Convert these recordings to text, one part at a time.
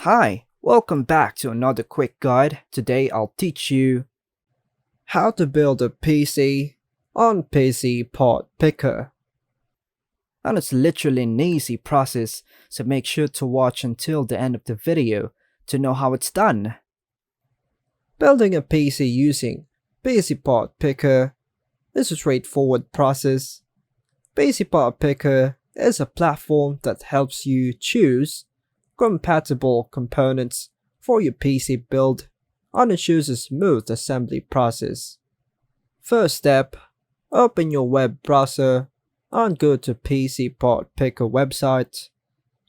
Hi, welcome back to another quick guide. Today I'll teach you how to build a PC on PC Part Picker. And it's literally an easy process, so make sure to watch until the end of the video to know how it's done. Building a PC using PC Part Picker is a straightforward process. PC Part Picker is a platform that helps you choose compatible components for your PC build and ensures a smooth assembly process. First step, open your web browser and go to PC Part Picker website,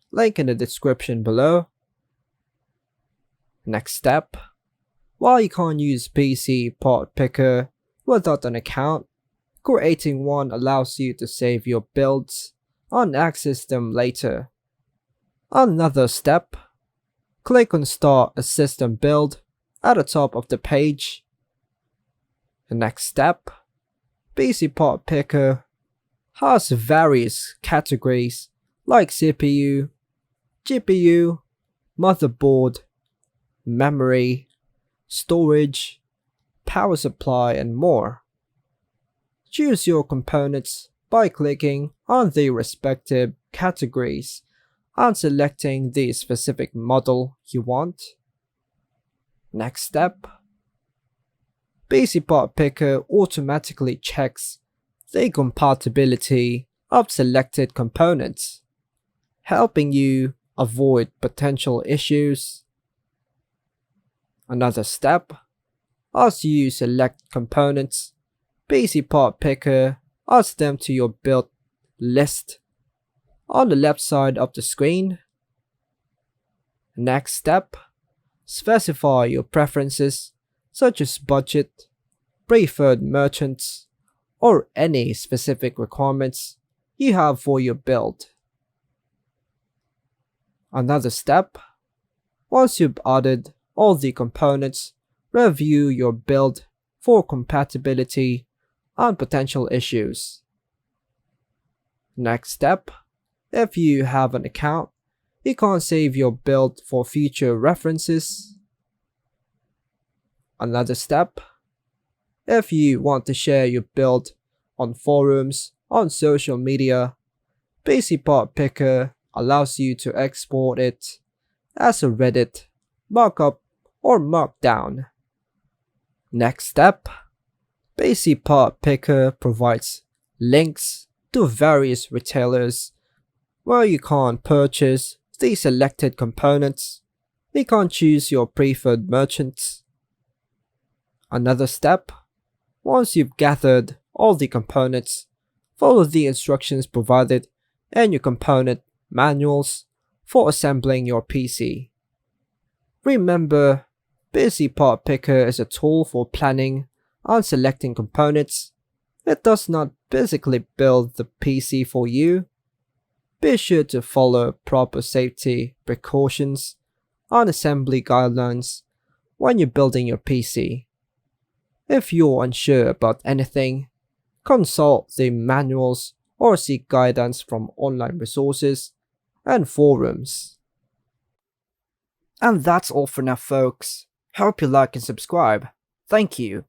link in the description below. Next step, while you can't use PC Part Picker without an account, creating one allows you to save your builds and access them later. Another step, click on Start a System Build at the top of the page. The next step, PC Part Picker has various categories like CPU, GPU, motherboard, memory, storage, power supply, and more. Choose your components by clicking on the respective categories and selecting the specific model you want. Next step, PC Part Picker automatically checks the compatibility of selected components, helping you avoid potential issues. Another step, as you select components, PC Part Picker adds them to your build list on the left side of the screen. Next step, specify your preferences such as budget, preferred merchants, or any specific requirements you have for your build. Another step, once you've added all the components, review your build for compatibility and potential issues. Next step, if you have an account, you can save your build for future references. Another step, if you want to share your build on forums, on social media, PC Part Picker allows you to export it as a Reddit, markup, or markdown. Next step, PC Part Picker provides links to various retailers where you can purchase the selected components. You can choose your preferred merchants. Another step, once you've gathered all the components, follow the instructions provided in your component manuals for assembling your PC. Remember, PC Part Picker is a tool for planning and selecting components. It does not physically build the PC for you. Be sure to follow proper safety precautions and assembly guidelines when you're building your PC. If you're unsure about anything, consult the manuals or seek guidance from online resources and forums. And that's all for now, folks. Hope you like and subscribe. Thank you.